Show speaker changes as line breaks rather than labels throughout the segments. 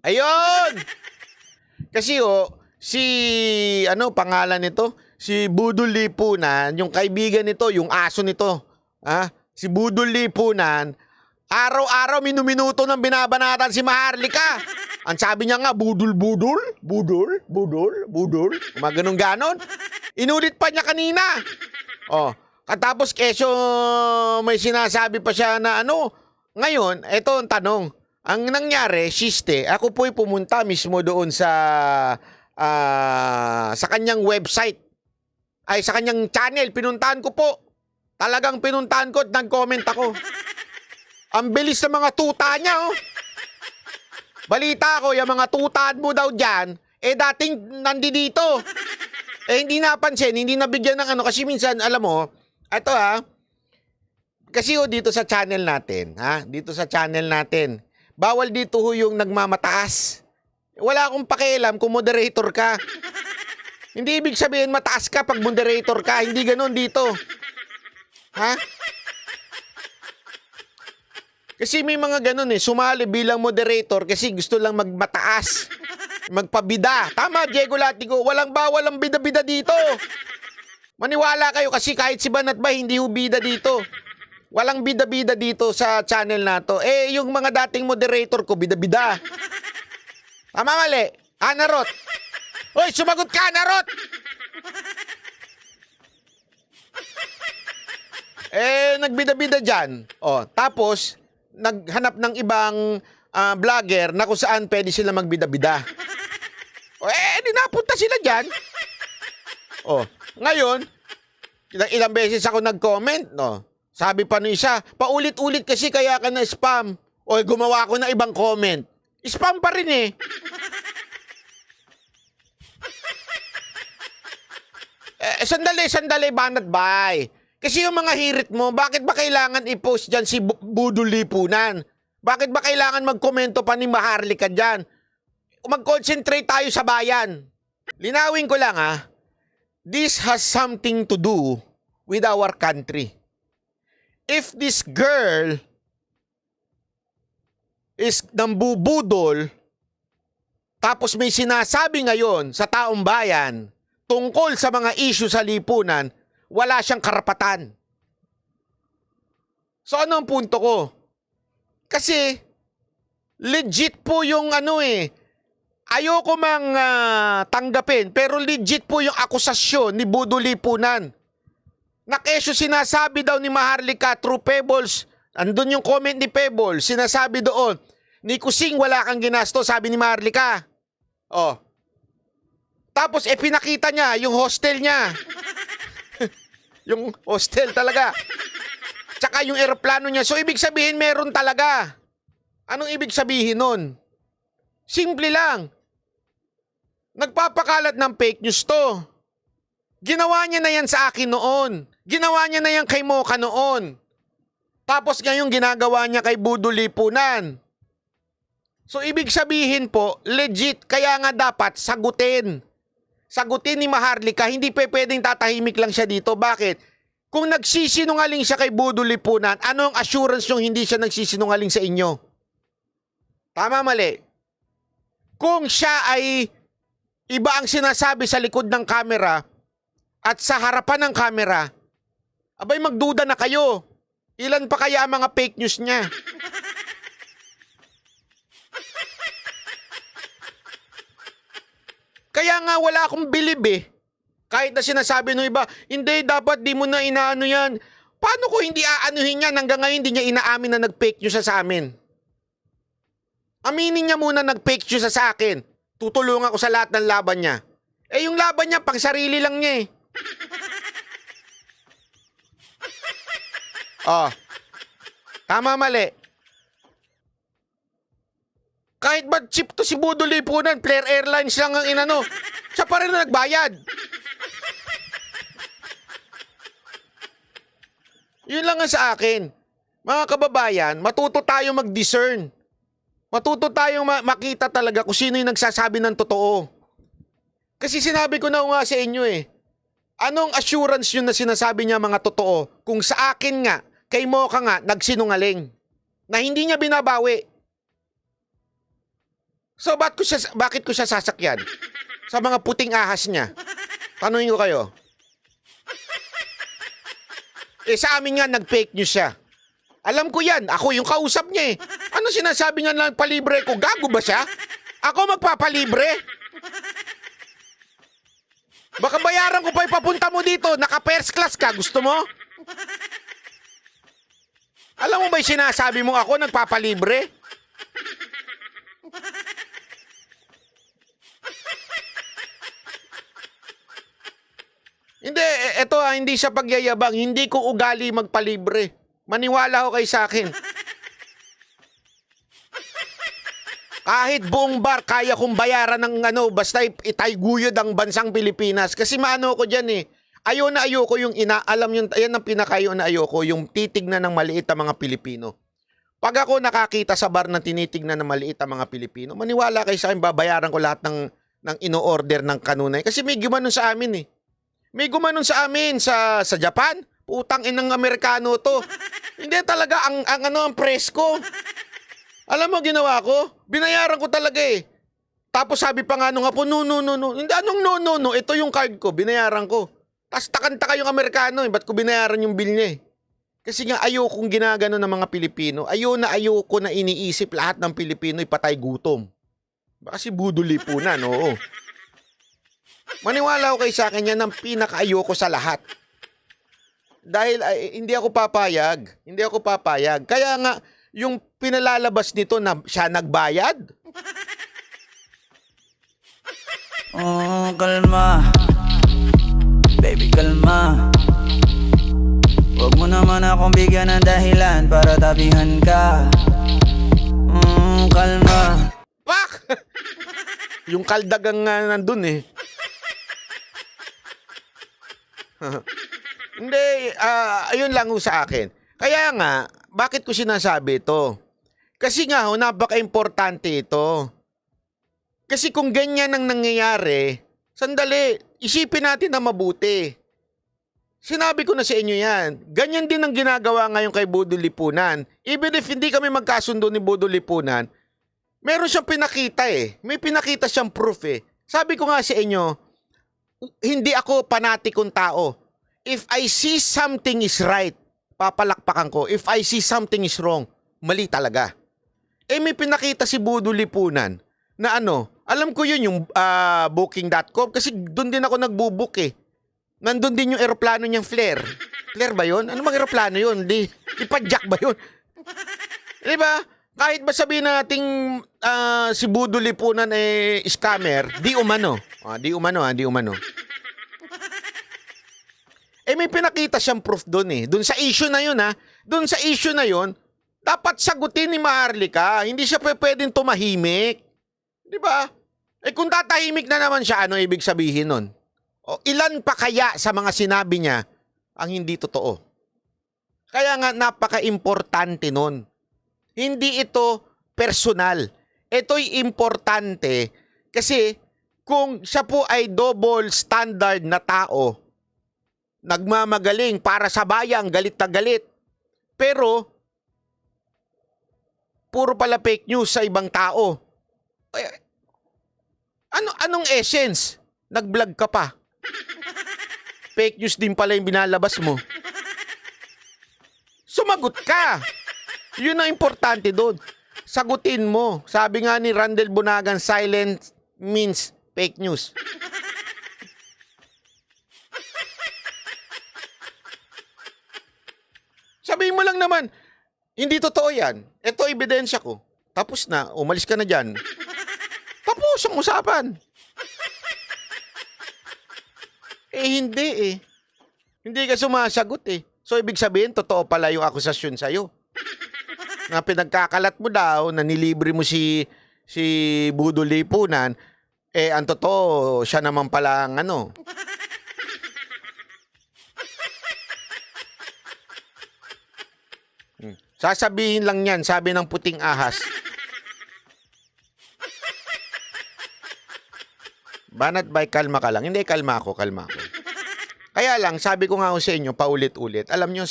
Ayun! Kasi si ano pangalan nito? Si Budol Lipunan, yung kaibigan nito, yung aso nito. Si Budol Lipunan, araw-araw minuminuto ng binabanatan si Maharlika. Ang sabi niya nga, budol, budol, budol, budol, budol. Mga ganon-ganon. Inulit pa niya kanina. Katapos keso may sinasabi pa siya na ano. Ngayon, eto ang tanong. Ang nangyari, siste, ako po'y pumunta mismo doon sa kanyang website. Ay, sa kanyang channel. Pinuntahan ko po. Talagang pinuntahan ko at nag-comment ako. Ang bilis ng mga tuta niya, Balita ko, yung mga tutaan mo daw dyan, dating nandito. Hindi napansin, hindi nabigyan ng ano. Kasi minsan, alam mo, ito kasi dito sa channel natin, dito sa channel natin, bawal dito yung nagmamataas. Wala akong pakialam kung moderator ka. Hindi ibig sabihin mataas ka pag moderator ka. Hindi ganun dito. Kasi may mga ganun sumali bilang moderator kasi gusto lang magmataas. Magpabida. Tama, Diego Latigo. Walang bawal ang bida-bida dito. Maniwala kayo kasi kahit si Banat ba hindi bida dito. Walang bida-bida dito sa channel na to. Yung mga dating moderator ko, bida-bida. Tama, mali. Anarot. Hoy, sumagot ka, Anarot! Nagbida-bida dyan. Tapos, naghanap ng ibang vlogger na kung saan pwede sila magbida-bida. Di napunta sila dyan. Ngayon, ilang beses ako nag-comment, Sabi pa nung isa, paulit-ulit kasi kaya ka na spam. Gumawa ako ng ibang comment. Spam pa rin Sandali, Banat Bay. Kasi yung mga hirit mo, bakit ba kailangan i-post dyan si Budol Lipunan? Bakit ba kailangan magkomento pa ni Maharlika dyan? Mag-concentrate tayo sa bayan. Linawin ko lang this has something to do with our country. If this girl is nambubudol, tapos may sinasabi ngayon sa taong bayan tungkol sa mga issue sa lipunan, wala siyang karapatan. So ano ang punto ko? Kasi legit po yung ayoko mang tanggapin, pero legit po yung akusasyon ni Budol Lipunan. Na kesyo sinasabi daw ni Maharlika through Pebbles, andun yung comment ni Pebbles, sinasabi doon, ni Kusing wala kang ginasto, sabi ni Maharlika. Tapos pinakita niya yung hostel niya. Yung hostel talaga. Tsaka yung eroplano niya. So ibig sabihin meron talaga. Anong ibig sabihin nun? Simple lang. Nagpapakalat ng fake news to. Ginawa niya na yan sa akin noon. Ginawa niya na yan kay Mocha noon. Tapos ngayon ginagawa niya kay Budol Lipunan. So ibig sabihin po, legit. Kaya nga dapat sagutin. Sagutin ni Maharlika, hindi pwedeng tatahimik lang siya dito. Bakit? Kung nagsisinungaling siya kay Budol Lipunan, ano ang assurance yung hindi siya nagsisinungaling sa inyo? Tama, mali? Kung siya ay iba ang sinasabi sa likod ng kamera at sa harapan ng kamera, abay magduda na kayo. Ilan pa kaya ang mga fake news niya? Kaya nga wala akong believe Kahit na sinasabi ng iba, hindi, dapat di mo na inaano yan. Paano ko hindi aanuhin yan? Hanggang ngayon hindi niya inaamin na nag-fake news sa amin. Aminin niya muna nag-fake news sa akin. Tutulungan ko sa lahat ng laban niya. Yung laban niya, pang sarili lang niya Tama, mali. Kahit ba chip to si Budol Lipunan, Flair Airlines lang ang inano, siya pa rin na nagbayad. Yun lang ang sa akin. Mga kababayan, matuto tayo mag-discern. Matuto tayong makita talaga kung sino yung nagsasabi ng totoo. Kasi sinabi ko na nga sa inyo Anong assurance yun na sinasabi niya mga totoo kung sa akin nga, kay Mocha nga, nagsinungaling. Na hindi niya binabawi. So bakit ko siya sasakyan? Sa mga puting ahas niya. Tanungin ko kayo. Sa amin nga nag-fake news siya. Alam ko yan. Ako yung kausap niya eh. Ano sinasabi nga lang palibre ko? Gago ba siya? Ako magpapalibre? Baka bayaran ko pa ipapunta mo dito. Naka-first class ka. Gusto mo? Alam mo ba yung sinasabi mo ako nagpapalibre? Hindi, hindi siya pagyayabang. Hindi ko ugali magpalibre. Maniwala ko kay sa akin. Kahit buong bar, kaya kong bayaran ng basta itayguyod ang bansang Pilipinas. Kasi maano ko dyan eh. Ayoko yung alam yun, yan ang pinakayo na ayoko, yung titignan ng maliit ang mga Pilipino. Pag ako nakakita sa bar na tinitignan ng maliit ang mga Pilipino, maniwala kayo sa akin, babayaran ko lahat ng ino-order ng kanunay. Kasi may gumanon sa amin eh. May gumanon sa amin sa Japan. Putang inang Amerikano to. Hindi talaga ang presko. Alam mo ginawa ko? Binayaran ko talaga eh. Tapos sabi pa nga nung apo, no. Hindi anong no. Ito yung card ko, binayaran ko. Tapos takanta yung Amerikano eh. Ba't ko binayaran yung bill niya eh? Kasi nga ayokong ginagano ng mga Pilipino. Ayoko na iniisip lahat ng Pilipino ipatay gutom. Baka si Budo Lipunan, oo. Maniwala ko kay sa akin yan ang pinakaayoko sa lahat. Dahil hindi ako papayag. Kaya nga, yung pinalalabas nito na siya nagbayad.
Oh, kalma. Baby, kalma. Huwag mo naman akong bigyan ng dahilan para tabihan ka. Kalma.
Pak! Yung kaldagang nandun eh. Hindi, ayun lang sa akin. Kaya nga, bakit ko sinasabi ito? Kasi nga, napaka-importante ito. Kasi kung ganyan ang nangyayari, sandali, isipin natin na mabuti. Sinabi ko na sa inyo yan. Ganyan din ang ginagawa ngayon kay Budo Lipunan. Even if hindi kami magkasundo ni Budo Lipunan, meron siyang pinakita eh. May pinakita siyang proof eh. Sabi ko nga sa inyo, hindi ako panatikong tao. If I see something is right, papalakpakan ko. If I see something is wrong, mali talaga. May pinakita si Budo Lipunan na alam ko yun yung booking.com kasi doon din ako nagbubook eh. Nandun din yung eroplano niyang Flair. Flair ba yun? Ano bang eroplano yun? Ipadyak ba yun? Diba? Kahit ba sabihin nating si Budo Lipunan scammer, di umano. Di umano. May pinakita siyang proof doon eh. Doon sa issue na yun Doon sa issue na yun, dapat sagutin ni Maharlika. Hindi siya pwedeng tumahimik. Di ba? Kung tatahimik na naman siya, ano ibig sabihin nun? Ilan pa kaya sa mga sinabi niya ang hindi totoo? Kaya nga napaka-importante nun. Hindi ito personal. Ito'y importante kasi kung siya po ay double standard na tao, nagmamagaling para sa bayan, galit na galit. Pero, puro pala fake news sa ibang tao. Anong essence? Nag-vlog ka pa. Fake news din pala yung binalabas mo. Sumagot ka. Yun ang importante doon. Sagutin mo. Sabi nga ni Randel Bunagan, silence means fake news. Sabihin mo lang naman, hindi totoo yan. Ito ebidensya ko. Tapos na, umalis ka na dyan. Tapos ang usapan. Hindi eh. Hindi ka sumasagot eh. So, ibig sabihin, totoo pala yung akusasyon sa'yo. Na pinagkakalat mo daw, na nilibre mo si Budo Lipunan, ang totoo, siya naman pala ang Sasabihin lang yan, sabi ng puting ahas. Banat by kalma ka lang. Hindi, kalma ako. Kaya lang, sabi ko nga sa inyo, paulit-ulit. Alam nyo,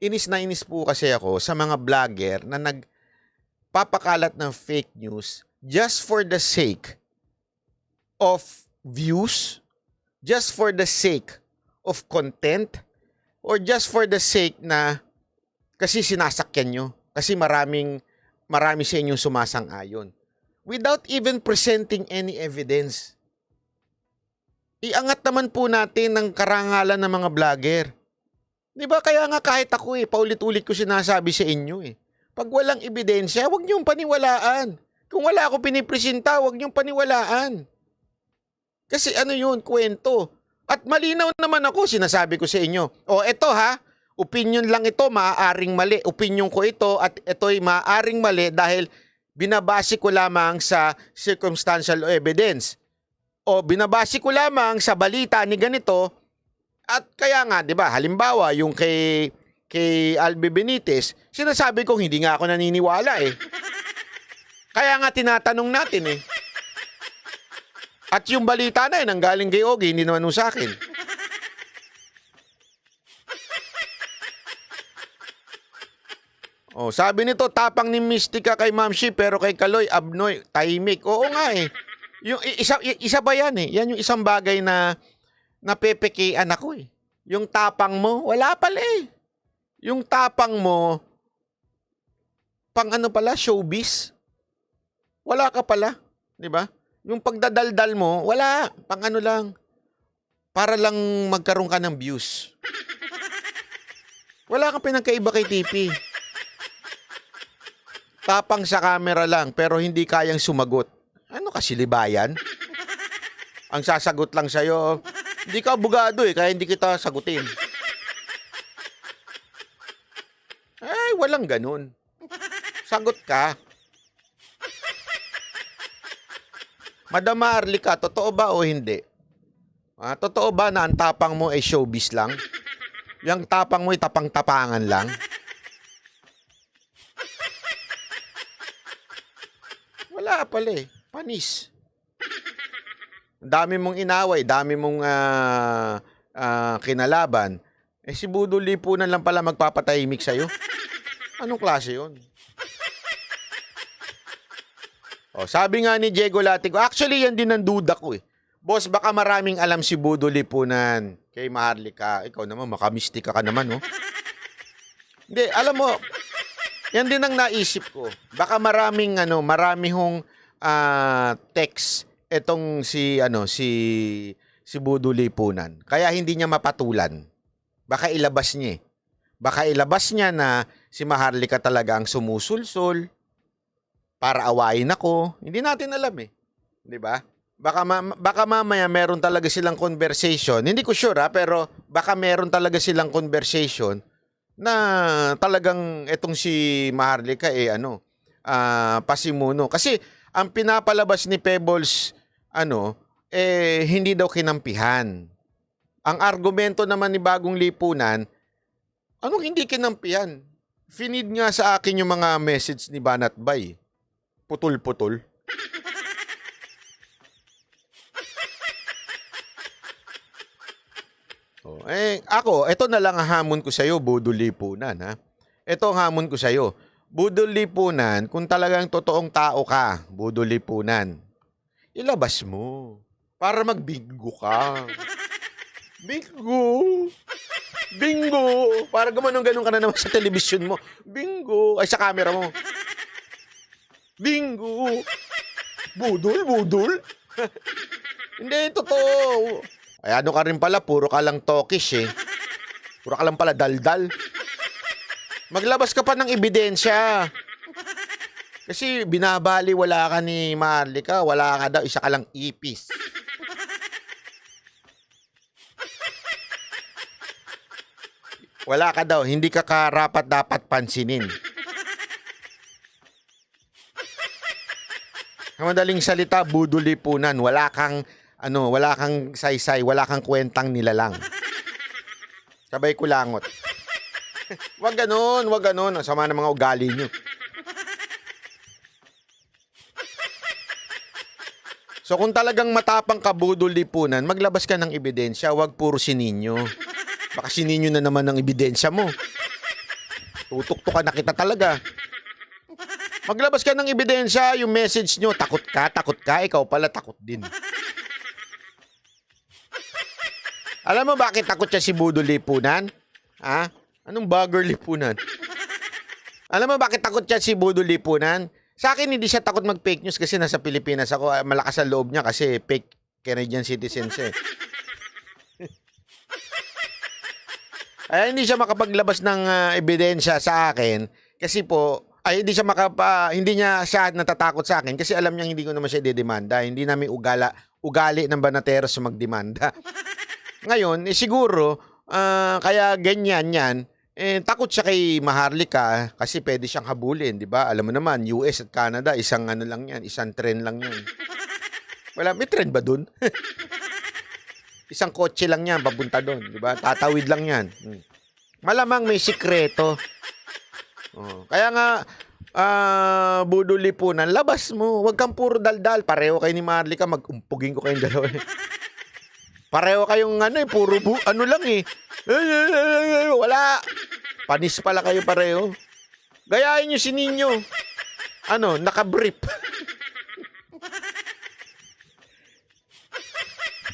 inis na inis po kasi ako sa mga vlogger na nagpapakalat ng fake news just for the sake of views, just for the sake of content, or just for the sake na kasi sinasakyan nyo, kasi marami sa inyong sumasang-ayon, without even presenting any evidence. Iangat naman po natin ng karangalan ng mga vlogger. Di ba? Kaya nga kahit ako paulit-ulit ko sinasabi sa inyo pag walang ebidensya, huwag niyong paniwalaan. Kung wala ako pinipresenta, huwag niyong paniwalaan. Kasi ano yun, kwento. At malinaw naman ako, sinasabi ko sa inyo. Eto opinion lang ito, maaaring mali. Opinion ko ito at ito'y maaaring mali dahil binabase ko lamang sa circumstantial evidence. O binabase ko lamang sa balita ni ganito. At kaya nga, di ba, halimbawa, yung kay Albi Benitez, sinasabi kong hindi nga ako naniniwala Kaya nga tinatanong natin At yung balita na ang galing kay Ogie, hindi naman sa akin. Sabi nito, tapang ni Mystica kay Ma'am Shi, pero kay Kaloy, abnoy, tahimik. Oo nga Yung isa ba yan Yan yung isang bagay na napepekean ako Yung tapang mo, wala pala Yung tapang mo, pang ano pala, showbiz. Wala ka pala, di ba? Yung pagdadaldal mo, wala. Pang ano lang. Para lang magkaroon ka ng views. Wala kang pinagkaiba kay TP. Tapang sa camera lang, pero hindi kayang sumagot. Ano kasi libayan? Ang sasagot lang sa'yo, hindi ka abogado kaya hindi kita sagutin. Ay, walang ganun. Sagot ka. Madam Marlica, totoo ba o hindi? Totoo ba na ang tapang mo ay showbiz lang? Yung tapang mo ay tapang-tapangan lang? Wala pala Panis. Dami mong inaway, dami mong kinalaban. Si Budol Lipunan lang pala magpapatahimik sa'yo. Anong klase yun? Sabi nga ni Diego Latigo, actually yan din ang duda ko Boss, baka maraming alam si Budol Lipunan kay Maharlika. Ikaw naman, makamistika ka naman, Hindi, alam mo, yan din ang naisip ko. Baka marami hong text etong si Budol Lipunan. Kaya hindi niya mapatulan. Baka ilabas niya Baka ilabas niya na si Maharlika talaga ang sumusulsol para awayin ako. Hindi natin alam 'Di ba? Baka mamaya meron talaga silang conversation. Hindi ko sure pero baka meron talaga silang conversation na talagang etong si Maharlika pasimuno. Kasi ang pinapalabas ni Pebbles hindi daw kinampihan. Ang argumento naman ni Bagong Lipunan, anong hindi kinampihan? Finid nga sa akin yung mga message ni Banat Bay. Putol-putol. Ako, ito na lang ang hamon ko sa'yo, Budol Lipunan, Ito ang hamon ko sa'yo. Budol Lipunan, kung talagang totoong tao ka, Budol Lipunan, ilabas mo para magbingo ka. Bingo! Bingo! Para gumanong-ganon ka na naman sa telebisyon mo. Bingo! Ay, sa camera mo. Bingo! Budol? Hindi, totoo. Ay, ano ka rin pala, puro ka lang talkish Puro ka lang pala daldal. Maglabas ka pa ng ebidensya. Kasi binabali, wala ka ni Maharlika, wala ka daw, isa ka lang ipis. Wala ka daw, hindi ka karapat dapat pansinin. Ang madaling salita, Budol Lipunan, wala kang saysay, wala kang kwentang nilalang. Sabay kulangot. Wag ganon. Ang sama ng mga ugali nyo. So kung talagang matapang ka, Budol Lipunan, maglabas ka ng ebidensya, wag puro sininyo. Baka sininyo na naman ang ebidensya mo. Tutuktukan na kita talaga. Maglabas ka ng ebidensya, yung message nyo, takot ka, ikaw pala takot din. Alam mo bakit takot siya si Budol Lipunan? Ha? Anong bagger lipunan? Alam mo bakit takot siya si Budol Lipunan? Sa akin, hindi siya takot mag-fake news kasi nasa Pilipinas ako. Malakas ang loob niya kasi fake Canadian citizen siya. Ay, hindi siya makapaglabas ng ebidensya sa akin kasi po, ay hindi niya siya natatakot sa akin kasi alam niya hindi ko naman siya didemanda. Hindi namin ugali ng Banateros sa magdemanda. Ngayon, siguro, kaya ganyan yan, takot siya kay Maharlika kasi pwede siyang habulin, di ba? Alam mo naman, US at Canada, isang ano lang yan, isang tren lang yan. Wala, may tren ba dun? Isang kotse lang yan, papunta dun, di ba? Tatawid lang yan. Malamang may sikreto. Kaya nga, Budol Lipunan, labas mo. Huwag kang puro daldal. Pareho kayo ni Maharlika, mag-umpugin ko kayong dalawa. Pareho kayong puro lang eh. Wala. Panis pala kayo pareho. Gayahin nyo si Ninyo. Nakabrief.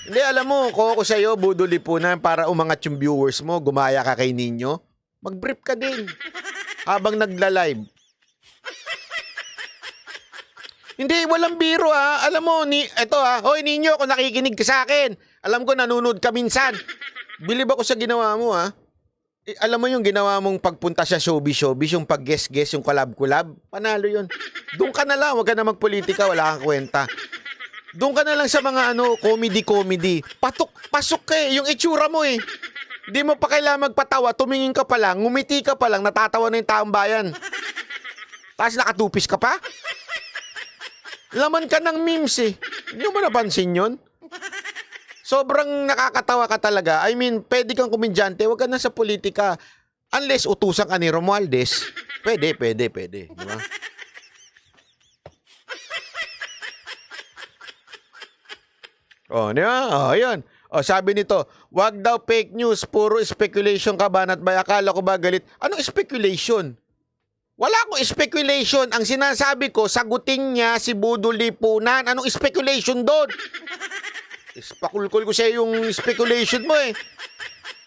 Hindi, alam mo, ko sa'yo, Budol Lipunan, para umangat yung viewers mo, gumaya ka kay Ninyo. Mag-brief ka din. Habang nagla-live. Hindi, walang biro ha. Alam mo, hoy Ninyo, kung nakikinig ka sa akin, alam ko nanonood ka minsan. Bilib ako sa ginawa mo ha. Alam mo yung ginawa mong pagpunta sa showbiz, yung pag-guess, yung collab, panalo yun. Doon ka na lang, huwag ka na magpolitika, wala kang kwenta. Doon ka na lang sa mga comedy. Pasok ka yung itsura mo eh. Hindi mo pa kailangan magpatawa, tumingin ka pa lang, ngumiti ka pa lang, natatawa na yung taong bayan. Tapos nakatupis ka pa? Laman ka ng memes eh. Hindi mo napansin yun? Sobrang nakakatawa ka talaga. I mean, pwede kang komedyante, wag ka na sa politika. Unless utusan ka ni Romualdez. Pwede. Di ba? Di ba? Ayan. Sabi nito, wag daw fake news, puro speculation ka banat bay. Akala ko ba galit? Anong speculation? Wala akong speculation. Ang sinasabi ko, sagutin niya si Budol Lipunan. Anong speculation doon? Ispakulkul ko siya yung speculation mo eh.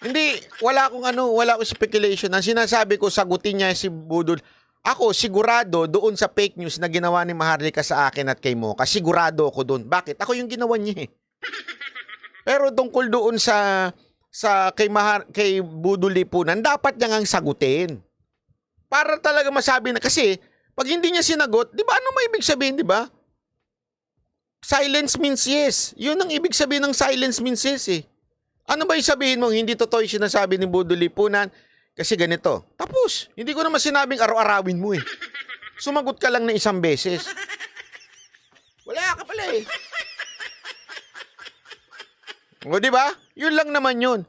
Hindi, wala akong speculation. Ang sinasabi ko, sagutin niya si Budol. Ako, sigurado doon sa fake news na ginawa ni Maharlika sa akin at kay Mocha. Sigurado ako doon. Bakit? Ako yung ginawa niya eh. Pero tungkol doon sa kay Budol Lipunan, dapat niya ngang sagutin. Para talaga masabi na, kasi pag hindi niya sinagot, di ba ano may ibig sabihin, di ba? Silence means yes. Yun ang ibig sabihin ng silence means yes eh. Ano ba yung sabihin mo? Hindi totoo yung sinasabi ni Budol Lipunan kasi ganito. Tapos, hindi ko naman sinabing araw-arawin mo eh. Sumagot ka lang na isang beses. Wala ka pala eh. O di ba? Yun lang naman yun.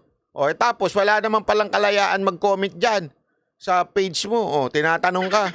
Tapos wala naman palang kalayaan mag-comment dyan sa page mo. Tinatanong ka.